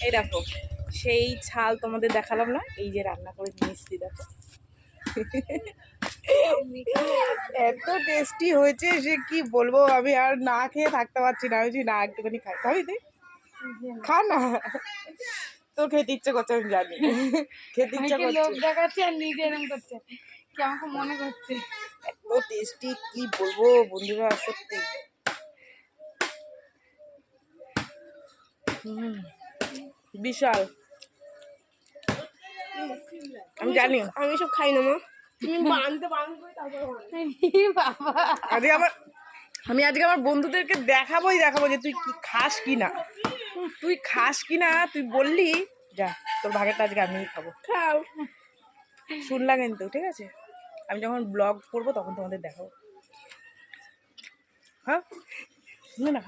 এই দেখো সেই ছাল তোমাদের দেখালাম না, এই যে রান্না করে নিয়ে এসছি দেখো। এত টেস্টি হয়েছে সে কি বলবো, আমি আর না খেয়ে থাকতে পারছি না। আমি না একটুখানি খাই, খাবি তুই? খা না, তোর খেতে ইচ্ছে করছে আমি জানি, খেতে ইচ্ছে করছে। লোক দেখাচ্ছে আর নিজে এরকম করছে, কি আমাকে মনে করছে। এত টেস্টি কি বলবো বন্ধুরা, সত্যি। বিশাল। আমি জানি আমি সব খাই না মা, তুমি বানতে বাবা। আমি আজকে আমার বন্ধুদেরকে দেখাবোই যে তুই কি খাস কিনা, তুই খাস কিনা। তুই বললি যা, তোর ভাগেরটা আজকে আমিই খাবো। খাও, শুনলা কিন্তু, ঠিক আছে? আমি যখন ব্লগ করবো তখন তোমাদের দেখাবো। হ্যাঁ না।